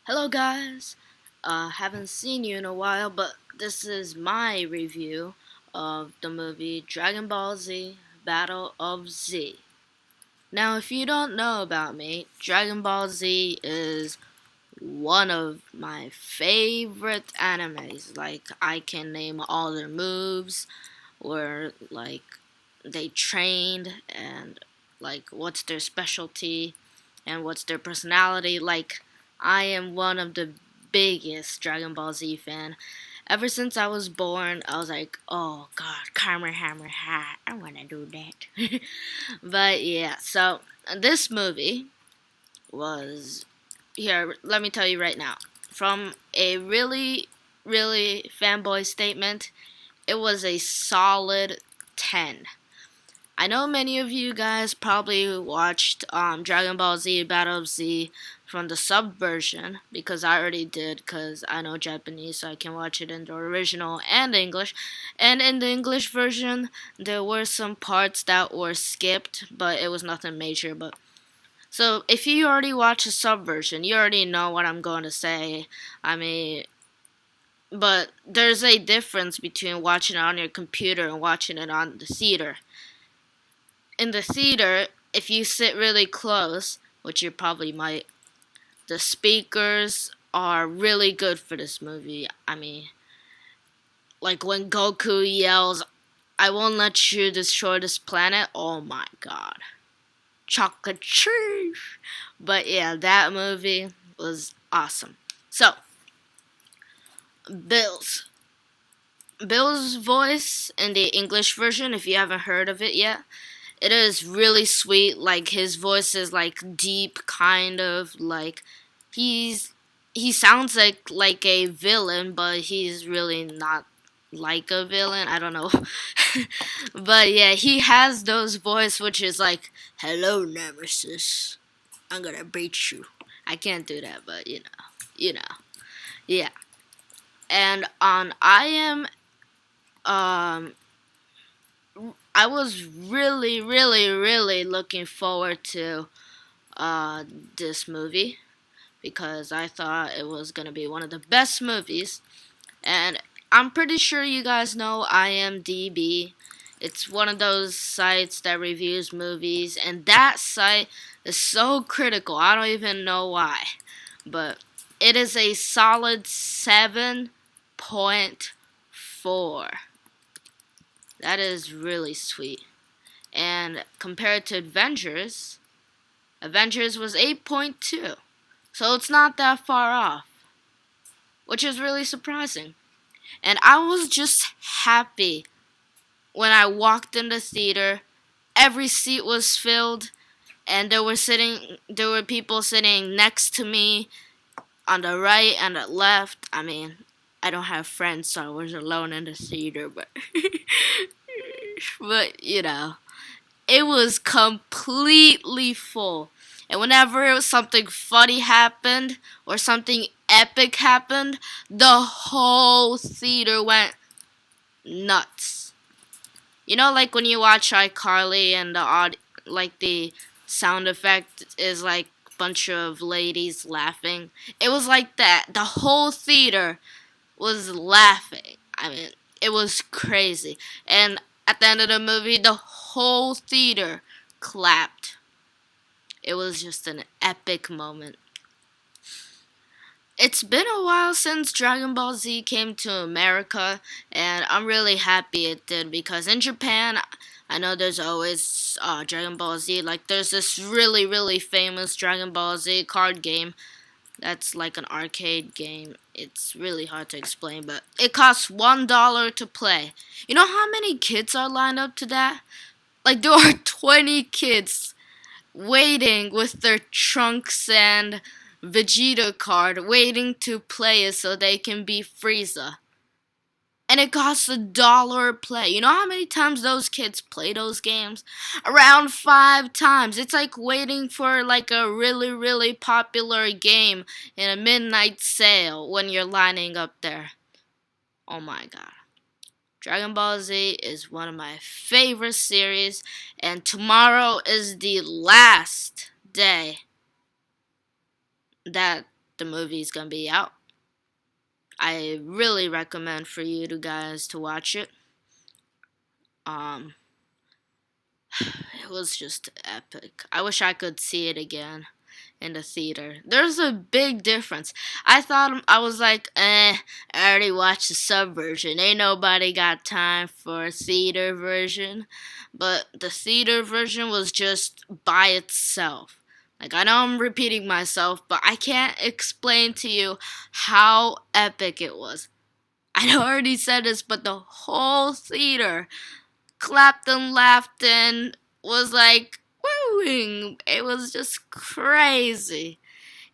Hello guys, haven't seen you in a while, but this is my review of the movie Dragon Ball Z Battle of Z. Now if you don't know about me, Dragon Ball Z is one of my favorite animes. Like I can name all their moves, where like they trained and like what's their specialty and what's their personality. Like I am one of the biggest Dragon Ball Z fan. Ever since I was born, I was like, oh god, Kamehameha, I wanna do that. But yeah, so this movie was here, let me tell you right now. From a really fanboy statement, it was a solid 10. I know many of you guys probably watched Dragon Ball Z Battle of Z from the sub version, because I already did, because I know Japanese, so I can watch it in the original and English. And in the English version, there were some parts that were skipped, but it was nothing major. But so if you already watched the sub version, you already know what I'm going to say. I mean, but there's a difference between watching it on your computer and watching it on the theater. In the theater, if you sit really close, which you probably might, the speakers are really good for this movie. I mean, like when Goku yells, I won't let you destroy this planet. Oh my god. Chocolate cheese. But yeah, that movie was awesome. So, Bill's. Bill's voice in the English version, if you haven't heard of it yet, it is really sweet. Like his voice is like deep, kind of like he sounds like a villain, but he's really not like a villain. I don't know, but yeah, he has those voice which is like, "Hello, Nemesis, I'm gonna beat you." I can't do that, but you know, yeah. And on I am um I was really looking forward to uh, this movie because I thought it was gonna be one of the best movies. And I'm pretty sure you guys know IMDb. It's one of those sites that reviews movies, and that site is so critical. I don't even know why, but it is a solid 7.4. That is really sweet. And compared to Avengers was 8.2. So it's not that far off, which is really surprising. And I was just happy when I walked in the theater. Every seat was filled, and there were people sitting next to me on the right and the left. I mean, I don't have friends, so I was alone in the theater, but but it was completely full. And whenever something funny happened or something epic happened, the whole theater went nuts. You know, like when you watch iCarly and like the sound effect is like a bunch of ladies laughing. It was like that. The whole theater was laughing. I mean, it was crazy. And at the end of the movie, the whole theater clapped. It was just an epic moment. It's been a while since Dragon Ball Z came to America, and I'm really happy it did because in Japan, I know there's always Dragon Ball Z. Like, there's this really famous Dragon Ball Z card game that's like an arcade game. It's really hard to explain, but it costs $1 to play. You know how many kids are lined up to that? Like, there are 20 kids waiting with their Trunks and Vegeta card, waiting to play it so they can be Frieza. And it costs $1 a play. You know how many times those kids play those games? Around 5 times. It's like waiting for like a really popular game in a midnight sale when you're lining up there. Oh my god. Dragon Ball Z is one of my favorite series, and tomorrow is the last day that the movie's gonna be out. I really recommend for you guys to watch it. It was just epic. I wish I could see it again in the theater. There's a big difference. I was like, I already watched the sub version. Ain't nobody got time for a theater version. But the theater version was just by itself. Like, I know I'm repeating myself, but I can't explain to you how epic it was. I already said this, but the whole theater clapped and laughed and was like wooing. It was just crazy.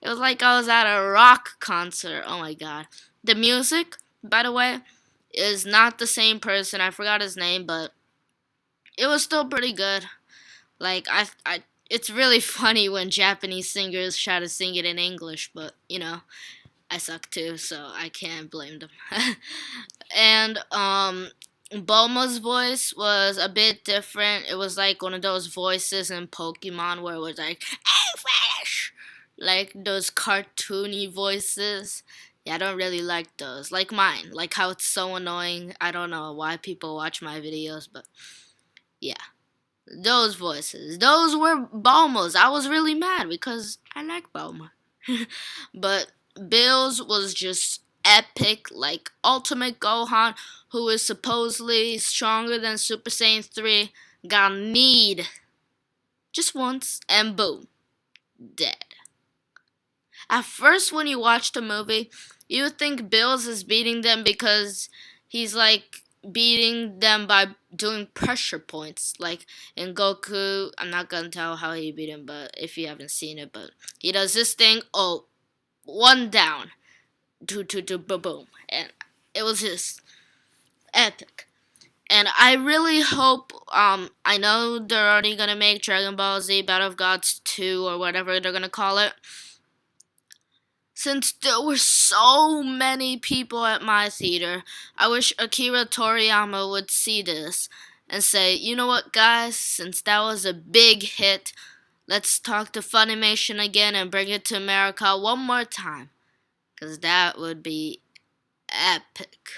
It was like I was at a rock concert. Oh my god. The music, by the way, is not the same person. I forgot his name, but it was still pretty good. Like it's really funny when Japanese singers try to sing it in English, but I suck too, so I can't blame them. And Bulma's voice was a bit different. It was like one of those voices in Pokemon where it was like, "Hey, Flash!" Like those cartoony voices. Yeah, I don't really like those. Like mine. Like how it's so annoying. I don't know why people watch my videos, but yeah. Those voices. Those were Bulma's. I was really mad because I like Bulma. But Bill's was just epic, like Ultimate Gohan, who is supposedly stronger than Super Saiyan 3, got kneed just once, and boom, dead. At first, when you watch the movie, you would think Bills is beating them because he's like beating them by doing pressure points. Like in Goku, I'm not gonna tell how he beat him, but if you haven't seen it, but he does this thing, oh, one down, boom, boom, and it was just epic. And I really hope, I know they're already gonna make Dragon Ball Z Battle of Gods 2 or whatever they're gonna call it. Since there were so many people at my theater, I wish Akira Toriyama would see this and say, you know what, guys, since that was a big hit, let's talk to Funimation again and bring it to America one more time. Because that would be epic.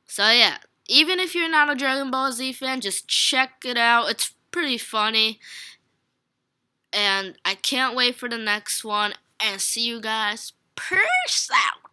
So yeah, even if you're not a Dragon Ball Z fan, just check it out. It's pretty funny. And I can't wait for the next one. And see you guys. Peace out.